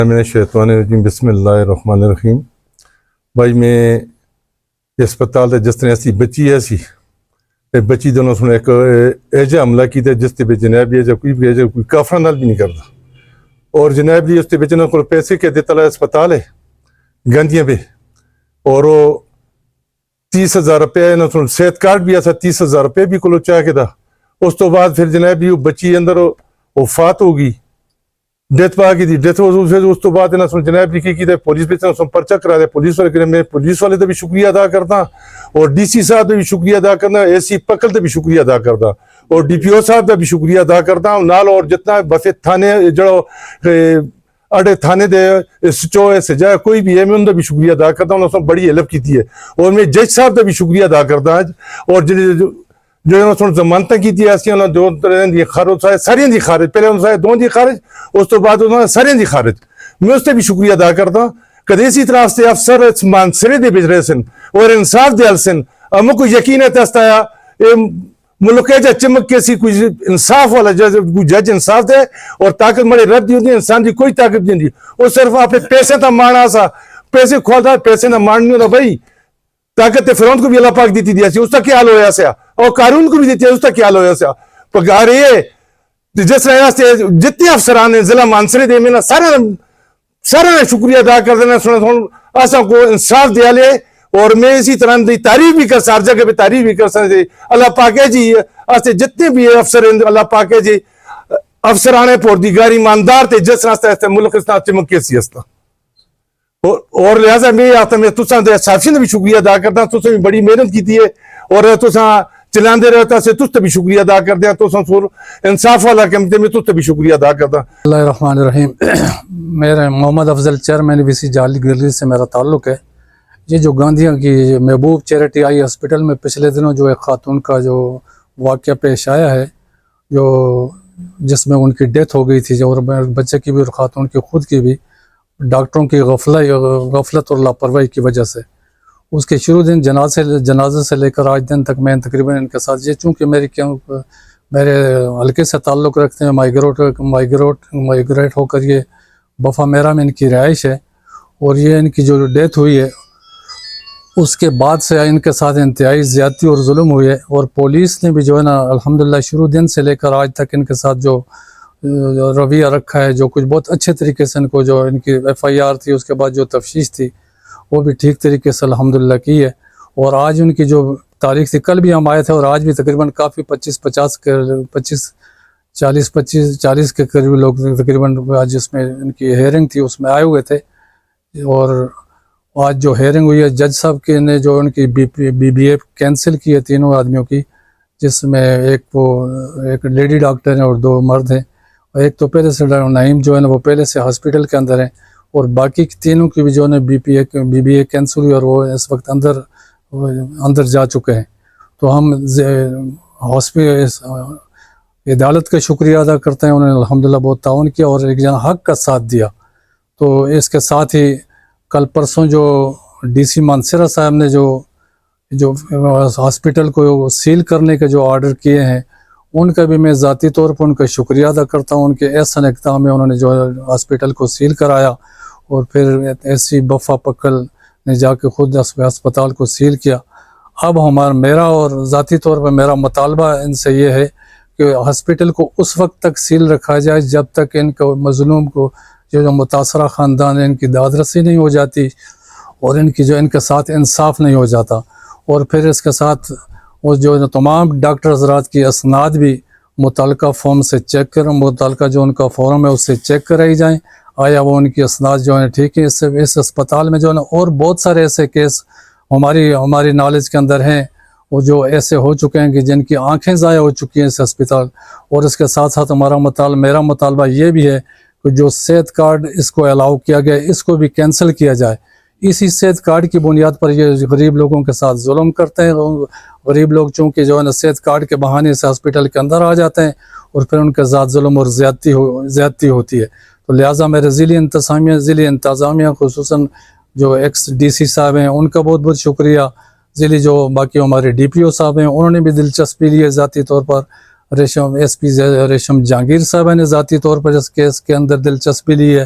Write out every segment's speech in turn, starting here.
بسم اللہ الرحمن الرحیم. بھائی میں اسپتال جس طرح ایسی بچی ہے سی بچی دونوں سن ایک ایجا حملہ کیتا جس تے جناب یہ کوئی کافر نال بھی نہیں کرتا اور جناب جی اس تے بچوں کو پیسے کے دیتا ہے اسپتال ہے گاندیاں پہ اور وہ 30,000 روپے صحت کارڈ بھی ایسا 30,000 روپے بھی کو چاہ کے تھا. اس تو بعد پھر جناب جی وہ بچی اندر وفات ہوگی ڈیتھ پا کی تھی. ڈیتھ اس تو بعد جناب جی کی پولیس پہ پرچہ کرا دیا. پولیس والے تو بھی شکریہ ادا کرتا اور ڈی سی صاحب کا بھی شکریہ ادا کرنا, اے سی پکل تو بھی شکریہ ادا کرتا اور ڈی پی او صاحب کا بھی شکریہ ادا کرتا نال اور جتنا بسے تھانے جڑو اڑے تھانے دے سچو سجا کوئی بھی ہے میں ان کا بھی شکریہ ادا کرتا ہوں. انہوں نے بڑی ہیلپ کی ہے اور میں جج صاحب کا بھی شکریہ ادا کرتا اور جو ضمانتیں کی دو خارج ساری دی خارج پہلے انہوں نے دو دی خارج اس تو بعد انہوں نے ساری دی خارج میں اس سے بھی شکریہ ادا کرتا. کدے اسی طرح سے افسر مانسرے دے بھیج رہے سن اور انصاف دے سن ہم کو یقین ہے تستایا ملک جا چمک کے سی کوئی انصاف والا کوئی جج انصاف دے اور طاقت مڑے رد دی ہوتی انسان دی کوئی طاقت نہیں دی وہ صرف اپنے پیسے تا مارنا سا پیسے کھودا پیسے نہ مارنی ہوتا. بھائی طاقت فرعون کو بھی اللہ پاک دیتی دیا سی اس کا کیا حال ہویا سیا اور قارون کو بھی دیتی ہے اس کا کیا حال ہویا سیا پگار یہ جس طرح سے جتنے افسران ہیں ضلع مانسرے دے میں سارا نے شکریہ ادا کر دینا ایسا کو انصاف دیا لے اور میں اسی طرح دی تعریف بھی کر سا ہر جگہ پہ تعریف بھی کر سکتے اللہ پاک ہے جی ایسے جتنے بھی افسر ہیں اللہ پاک ہے جی افسرانے پوردگار ایماندار تھے جس طرح سے ملک اس طرح چمک کے سی استا اور لہذا میں آتا میں تساں دے صافی نے بھی شکریہ ادا کرتا تساں بھی بڑی محنت کی ہے اور تساں چلاندے رہتا سے تس بھی شکریہ ادا کر دیا تساں سور انصاف والا کمتے میں تس بھی شکریہ ادا کرتا. اللہ الرحمن الرحیم. میرا محمد افضل چیئرمین وی سی جالی گرلی سے میرا تعلق ہے. یہ جو گاندھیاں کی محبوب چیریٹی آئی ہاسپٹل میں پچھلے دنوں جو ایک خاتون کا جو واقعہ پیش آیا ہے جو جس میں ان کی ڈیتھ ہو گئی تھی اور بچے کی بھی اور خاتون کی خود کی بھی ڈاکٹروں کی غفلت اور لاپرواہی کی وجہ سے اس کے شروع دن جنازے سے لے کر آج دن تک میں تقریباً ان کے ساتھ یہ چونکہ میرے حلقے سے تعلق رکھتے ہیں مائگریٹ ہو کر یہ بفا میرا میں ان کی رہائش ہے اور یہ ان کی جو ڈیتھ ہوئی ہے اس کے بعد سے ان کے ساتھ انتہائی زیادتی اور ظلم ہوئی ہے اور پولیس نے بھی جو ہے نا الحمدللہ شروع دن سے لے کر آج تک ان کے ساتھ جو رویہ رکھا ہے جو کچھ بہت اچھے طریقے سے ان کو جو ان کی ایف آئی آر تھی اس کے بعد جو تفتیش تھی وہ بھی ٹھیک طریقے سے الحمدللہ کی ہے. اور آج ان کی جو تاریخ تھی کل بھی ہم آئے تھے اور آج بھی تقریباً کافی 40 کے قریب لوگ تقریباً آج جس میں ان کی ہیئرنگ تھی اس میں آئے ہوئے تھے. اور آج جو ہیئرنگ ہوئی ہے جج صاحب کے نے جو ان کی بی بی اے کینسل کی ہے تینوں آدمیوں کی جس میں ایک لیڈی ڈاکٹر ہیں اور 2 مرد ہیں اور ایک تو پہلے سے نعیم جو ہے نا وہ پہلے سے ہاسپٹل کے اندر ہیں اور باقی تینوں کی بھی جو ہے بی بی اے کینسل ہوئی اور وہ اس وقت اندر جا چکے ہیں. تو ہم عدالت کا شکریہ ادا کرتے ہیں. انہوں نے الحمدللہ بہت تعاون کیا اور ایک جنا حق کا ساتھ دیا. تو اس کے ساتھ ہی کل پرسوں جو ڈی سی مانسرا صاحب نے جو ہاسپٹل کو سیل کرنے کے جو آرڈر کیے ہیں ان کا بھی میں ذاتی طور پر ان کا شکریہ ادا کرتا ہوں. ان کے احسن اقدام میں انہوں نے جو ہاسپٹل کو سیل کرایا اور پھر ایسی بفا پکل نے جا کے خود ہسپتال کو سیل کیا. اب میرا اور ذاتی طور پر میرا مطالبہ ان سے یہ ہے کہ ہاسپٹل کو اس وقت تک سیل رکھا جائے جب تک ان کو مظلوم کو جو متاثرہ خاندان ہے ان کی داد رسی نہیں ہو جاتی اور ان کی جو ان کے ساتھ انصاف نہیں ہو جاتا. اور پھر اس کے ساتھ وہ جو تمام ڈاکٹر حضرات کی اسناد بھی متعلقہ فارم سے چیک کریں متعلقہ جو ان کا فارم ہے اس سے چیک کرائی جائیں آیا وہ ان کی اسناد جو ہے ٹھیک ہے. اس اسپتال میں جو ہے نا اور بہت سارے ایسے کیس ہماری نالج کے اندر ہیں وہ جو ایسے ہو چکے ہیں کہ جن کی آنکھیں ضائع ہو چکی ہیں اس اسپتال. اور اس کے ساتھ ساتھ میرا مطالبہ یہ بھی ہے کہ جو صحت کارڈ اس کو الاؤ کیا گیا اس کو بھی کینسل کیا جائے. اسی صحت کارڈ کی بنیاد پر یہ غریب لوگوں کے ساتھ ظلم کرتے ہیں. غریب لوگ چونکہ جو ہے نا صحت کارڈ کے بہانے سے ہاسپٹل کے اندر آ جاتے ہیں اور پھر ان کے ساتھ ظلم اور زیادتی ہوتی ہے. تو لہٰذا میرے ضلعی انتظامیہ خصوصاً جو ایکس ڈی سی صاحب ہیں ان کا بہت شکریہ. ضلعی جو باقی ہمارے ڈی پی او صاحب ہیں انہوں نے بھی دلچسپی لی ہے ذاتی طور پر. ایس پی ریشم جہانگیر صاحب نے ذاتی طور پر اس کیس کے اندر دلچسپی لی ہے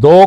2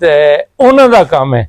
ਤੇ ਉਹਨਾਂ ਦਾ ਕੰਮ ਹੈ।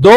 2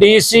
DC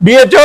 DHO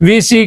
VC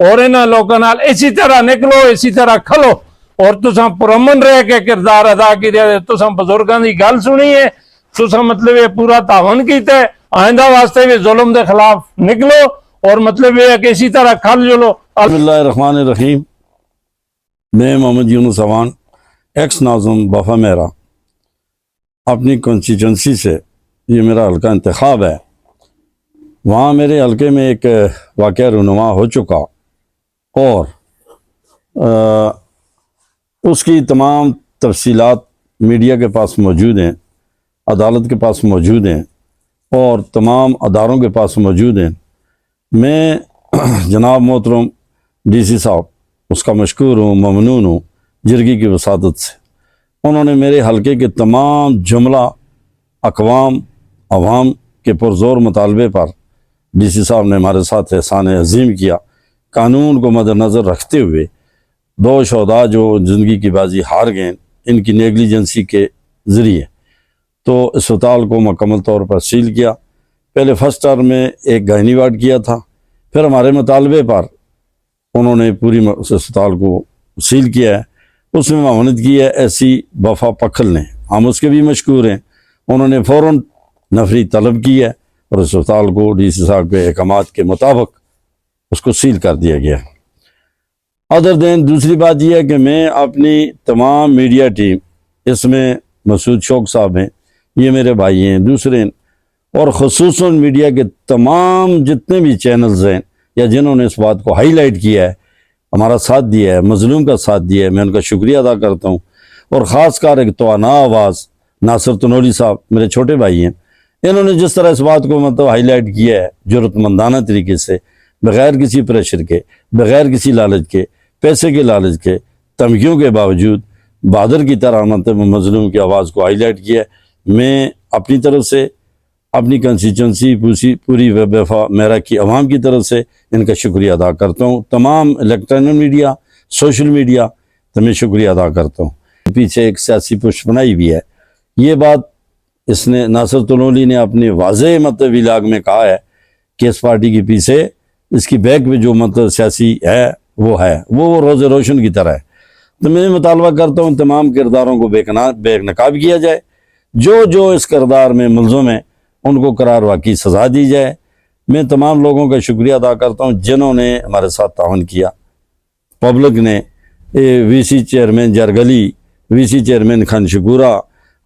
اور انہاں لوگوں نال اسی طرح نکلو, اسی طرح کھلو, اور تساں پرامن رہ کے کردار ادا کیتے, تساں بزرگاں دی گل سنی ہے, تساں مطلب یہ پورا تعاون کیتا ہے, آئندہ واسطے بھی ظلم دے خلاف نکلو, اور مطلب یہ ہے کہ اسی طرح کھل جلو. بسم اللہ الرحمن الرحیم. میں محمد یونس اوان, ایکس ناظم بفا میرا, اپنی کنسٹیچوئنسی سے یہ میرا حلقہ انتخاب ہے. وہاں میرے حلقے میں ایک واقعہ رونما ہو چکا, اور اس کی تمام تفصیلات میڈیا کے پاس موجود ہیں, عدالت کے پاس موجود ہیں, اور تمام اداروں کے پاس موجود ہیں. میں جناب محترم ڈی سی صاحب اس کا مشکور ہوں, ممنون ہوں جرگی کی وساطت سے. انہوں نے میرے حلقے کے تمام جملہ اقوام عوام کے پرزور مطالبے پر ڈی سی صاحب نے ہمارے ساتھ احسان عظیم کیا. قانون کو مد نظر رکھتے ہوئے 2 شہداء جو زندگی کی بازی ہار گئے ان کی نیگلیجنسی کے ذریعے تو اسپتال کو مکمل طور پر سیل کیا. پہلے فرسٹ ٹرم میں ایک گائنی وارڈ کیا تھا, پھر ہمارے مطالبے پر انہوں نے پوری اسپتال کو سیل کیا ہے. اس میں معاونت کی ہے ایسی وفا پکھل نے, ہم اس کے بھی مشکور ہیں. انہوں نے فوراً نفری طلب کی ہے اور اسپتال کو ڈی سی صاحب کے احکامات کے مطابق اس کو سیل کر دیا گیا. ادر دین دوسری بات یہ ہے کہ میں اپنی تمام میڈیا ٹیم, اس میں مسعود شوق صاحب ہیں, یہ میرے بھائی ہیں, دوسرے اور خصوصاً میڈیا کے تمام جتنے بھی چینلز ہیں یا جنہوں نے اس بات کو ہائی لائٹ کیا ہے, ہمارا ساتھ دیا ہے, مظلوم کا ساتھ دیا ہے, میں ان کا شکریہ ادا کرتا ہوں. اور خاص کر ایک توانا آواز ناصر تنولی صاحب میرے چھوٹے بھائی ہیں, انہوں نے جس طرح اس بات کو مطلب ہائی لائٹ کیا ہے جرأت مندانہ طریقے سے, بغیر کسی پریشر کے, بغیر کسی لالچ کے, پیسے کے لالچ کے, دھمکیوں کے باوجود بہادر کی طرح مطلب مظلوم کی آواز کو ہائی لائٹ کیا ہے. میں اپنی طرف سے, اپنی کنسٹیچوئنسی پوری وفا میرا کی عوام کی طرف سے ان کا شکریہ ادا کرتا ہوں. تمام الیکٹرانک میڈیا, سوشل میڈیا تو میں شکریہ ادا کرتا ہوں. پیچھے ایک سیاسی پش بنائی بھی ہے. یہ بات اس نے ناصر تنولی نے اپنے واضح مطلب ولاگ میں کہا ہے کہ اس پارٹی کے پیچھے اس کی بیک میں جو مطلب سیاسی ہے وہ روز روشن کی طرح ہے. تو میں مطالبہ کرتا ہوں تمام کرداروں کو بے نقاب کیا جائے, جو اس کردار میں ملزم ہیں ان کو قرار واقعی سزا دی جائے. میں تمام لوگوں کا شکریہ ادا کرتا ہوں جنہوں نے ہمارے ساتھ تعاون کیا. پبلک نے, وی سی چیئرمین جرگلی, وی سی چیئرمین خان شکورہ,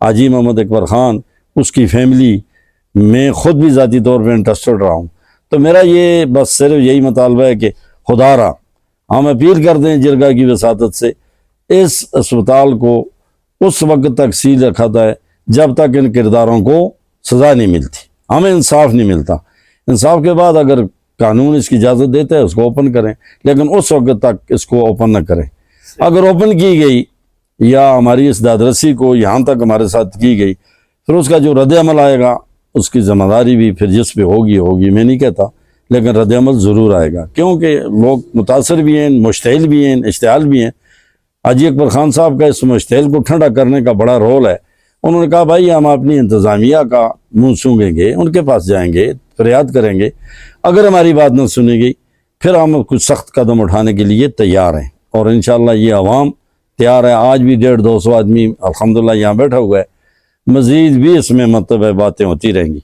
حاجی محمد اکبر خان, اس کی فیملی, میں خود بھی ذاتی طور پہ انٹرسٹڈ رہا ہوں. تو میرا یہ بس صرف یہی مطالبہ ہے کہ خدا را ہم اپیل کرتے ہیں جرگہ کی وساطت سے, اس اسپتال کو اس وقت تک سیل رکھا تھا جب تک ان کرداروں کو سزا نہیں ملتی, ہمیں انصاف نہیں ملتا. انصاف کے بعد اگر قانون اس کی اجازت دیتا ہے اس کو اوپن کریں, لیکن اس وقت تک اس کو اوپن نہ کریں. اگر اوپن کی گئی یا ہماری اس دادرسی کو یہاں تک ہمارے ساتھ کی گئی, پھر اس کا جو رد عمل آئے گا اس کی ذمہ داری بھی پھر جس پہ ہوگی, میں نہیں کہتا, لیکن رد عمل ضرور آئے گا, کیونکہ لوگ متاثر بھی ہیں, مشتعل بھی ہیں, اشتعال بھی ہیں. حاجی اکبر خان صاحب کا اس مشتعل کو ٹھنڈا کرنے کا بڑا رول ہے. انہوں نے کہا بھائی ہم اپنی انتظامیہ کا منہ سونگیں گے, ان کے پاس جائیں گے, فریاد کریں گے, اگر ہماری بات نہ سنی گئی پھر ہم کچھ سخت قدم اٹھانے کے لیے تیار ہیں. اور انشاءاللہ یہ عوام تیار ہے. آج بھی 150-200 آدمی الحمدللہ یہاں بیٹھا ہوا ہے, مزید بھی اس میں مطلب باتیں ہوتی رہیں گی.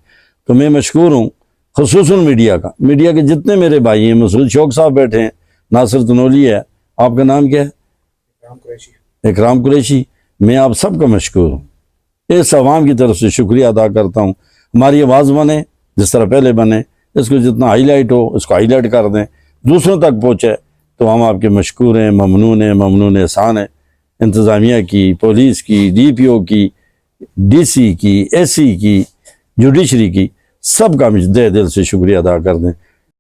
تو میں مشکور ہوں خصوصاً میڈیا کے جتنے میرے بھائی ہیں. مسعود شوق صاحب بیٹھے ہیں, ناصر تنولی ہے, آپ کا نام کیا ہے؟ اکرام قریشی. میں آپ سب کا مشکور ہوں. اس عوام کی طرف سے شکریہ ادا کرتا ہوں. ہماری آواز بنے جس طرح پہلے بنے, اس کو جتنا ہائی لائٹ ہو اس کو ہائی لائٹ کر دیں, دوسروں تک پہنچے, تو ہم آپ کے مشکور ہیں, ممنون احسان ہے. انتظامیہ کی, پولیس کی, ڈی پی او کی, ڈی سی کی, ایس سی کی, جوڈیشری کی, سب کا دل سے شکریہ ادا کر دیں.